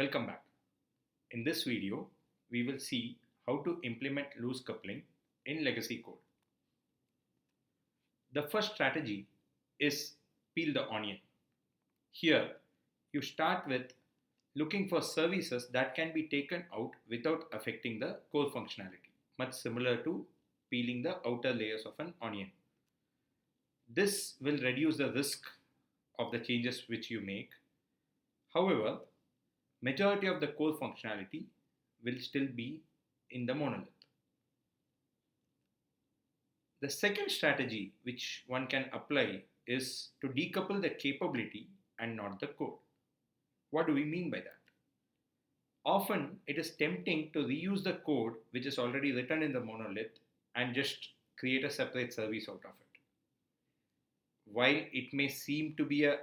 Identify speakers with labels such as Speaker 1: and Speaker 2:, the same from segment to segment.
Speaker 1: Welcome back. In this video, we will see how to implement loose coupling in legacy code. The first strategy is peel the onion. Here, you start with looking for services that can be taken out without affecting the core functionality, much similar to peeling the outer layers of an onion. This will reduce the risk of the changes which you make. However, majority of the core functionality will still be in the monolith. The second strategy which one can apply is to decouple the capability and not the code. What do we mean by that? Often it is tempting to reuse the code which is already written in the monolith and just create a separate service out of it. While it may seem to be a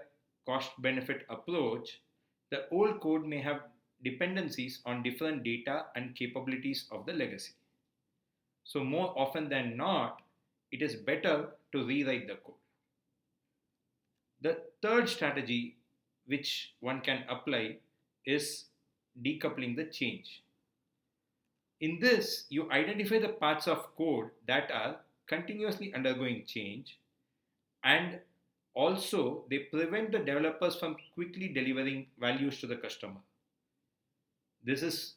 Speaker 1: cost benefit approach, the old code may have dependencies on different data and capabilities of the legacy. So more often than not, it is better to rewrite the code. The third strategy which one can apply is decoupling the change. In this, you identify the parts of code that are continuously undergoing change, and also they prevent the developers from quickly delivering values to the customer. This is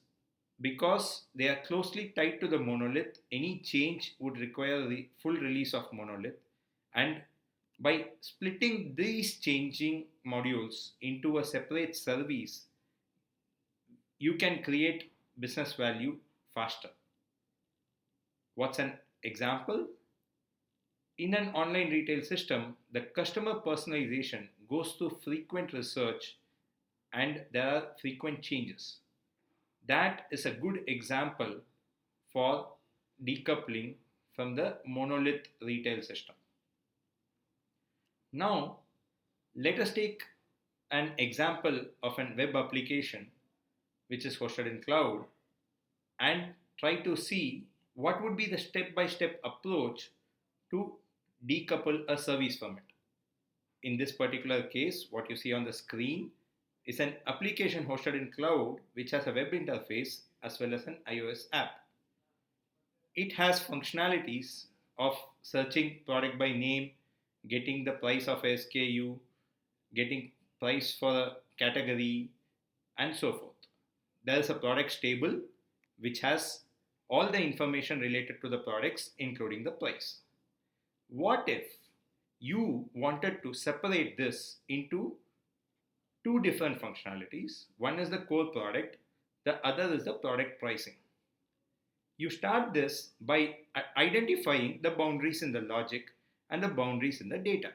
Speaker 1: because they are closely tied to the monolith. Any change would require the full release of monolith, and by splitting these changing modules into a separate service, you can create business value faster. What's an example? In an online retail system, the customer personalization goes through frequent research and there are frequent changes. That is a good example for decoupling from the monolith retail system. Now, let us take an example of a web application which is hosted in cloud and try to see what would be the step-by-step approach to decouple a service from it. In this particular case, what you see on the screen is an application hosted in cloud which has a web interface as well as an iOS app. It has functionalities of searching product by name, getting the price of a SKU, getting price for a category, and so forth. There is a products table which has all the information related to the products, including the price. What if you wanted to separate this into two different functionalities? One is the core product, the other is the product pricing. You start this by identifying the boundaries in the logic and the boundaries in the data.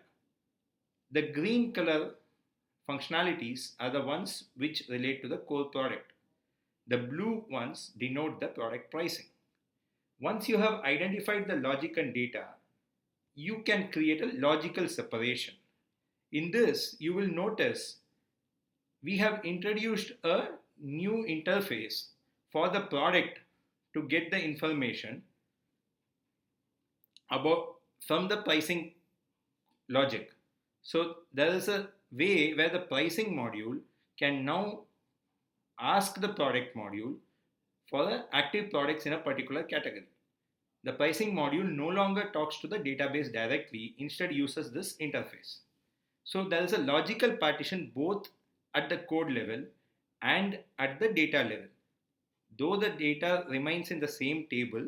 Speaker 1: The green color functionalities are the ones which relate to the core product. The blue ones denote the product pricing. Once you have identified the logic and data, you can create a logical separation. In this, you will notice we have introduced a new interface for the product to get the information about from the pricing logic. So there is a way where the pricing module can now ask the product module for the active products in a particular category. The pricing module no longer talks to the database directly, instead uses this interface. So there is a logical partition both at the code level and at the data level. Though the data remains in the same table,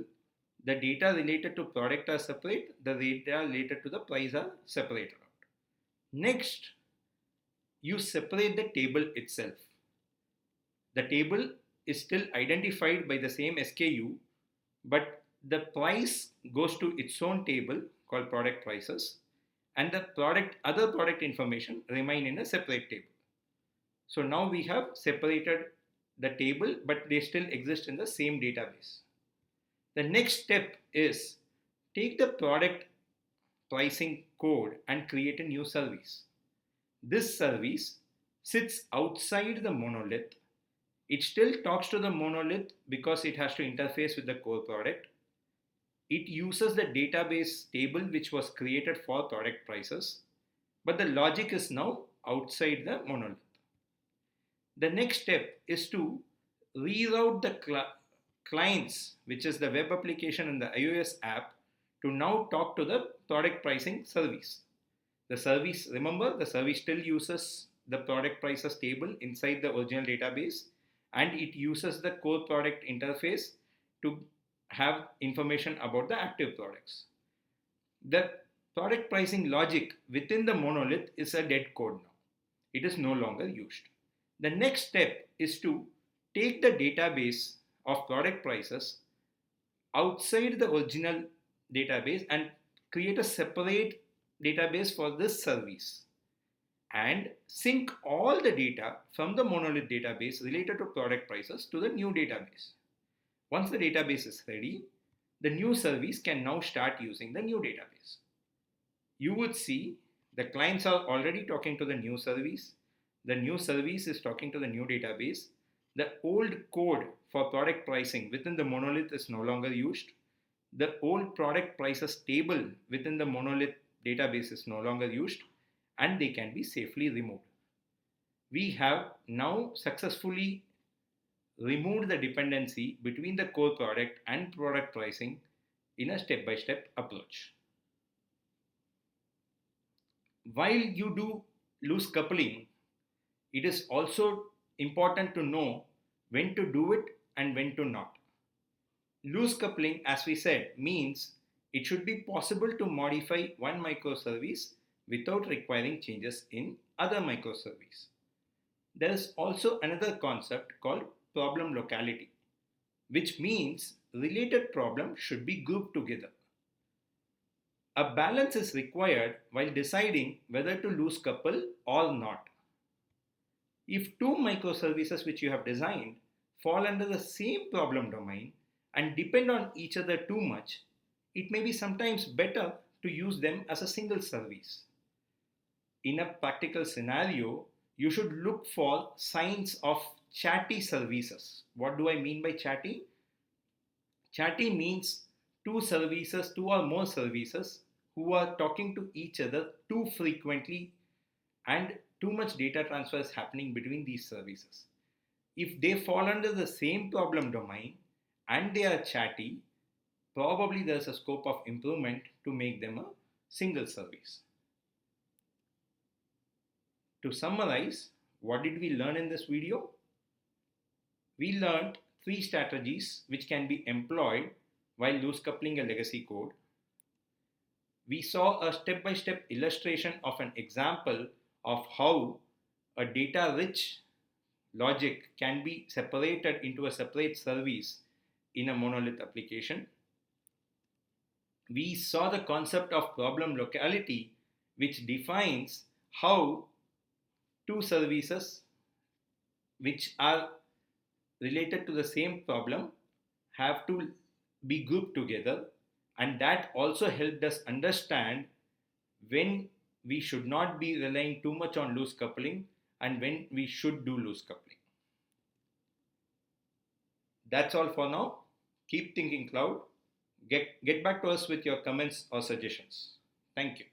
Speaker 1: the data related to product are separate, the data related to the price are separated out. Next, you separate the table itself. The table is still identified by the same SKU, but the price goes to its own table called product prices, and the other product information remain in a separate table. So now we have separated the table, but they still exist in the same database. The next step is take the product pricing code and create a new service. This service sits outside the monolith. It still talks to the monolith because it has to interface with the core product. It uses the database table which was created for product prices, but the logic is now outside the monolith. The next step is to reroute the clients, which is the web application and the iOS app, to now talk to the product pricing service. The service, remember, the service still uses the product prices table inside the original database, and it uses the core product interface to have information about the active products. The product pricing logic within the monolith is a dead code now. It is no longer used. The next step is to take the database of product prices outside the original database and create a separate database for this service and sync all the data from the monolith database related to product prices to the new database. Once the database is ready, the new service can now start using the new database. You would see the clients are already talking to the new service. The new service is talking to the new database. The old code for product pricing within the monolith is no longer used. The old product prices table within the monolith database is no longer used, and they can be safely removed. We have now successfully removed the dependency between the core product and product pricing in a step-by-step approach. While you do loose coupling, it is also important to know when to do it and when to not. Loose coupling, as we said, means it should be possible to modify one microservice without requiring changes in other microservice. There is also another concept called problem locality, which means related problems should be grouped together. A balance is required while deciding whether to loose couple or not. If two microservices which you have designed fall under the same problem domain and depend on each other too much, it may be sometimes better to use them as a single service. In a practical scenario, you should look for signs of chatty services. What do I mean by chatty? Chatty means two or more services who are talking to each other too frequently and too much data transfer is happening between these services. If they fall under the same problem domain and they are chatty, probably there's a scope of improvement to make them a single service. To summarize, what did we learn in this video? We learned 3 strategies which can be employed while loose coupling a legacy code. We saw a step-by-step illustration of an example of how a data-rich logic can be separated into a separate service in a monolith application. We saw the concept of problem locality, which defines how two services which are related to the same problem have to be grouped together, and that also helped us understand when we should not be relying too much on loose coupling and when we should do loose coupling. That's all for now. Keep thinking cloud. Get back to us with your comments or suggestions. Thank you.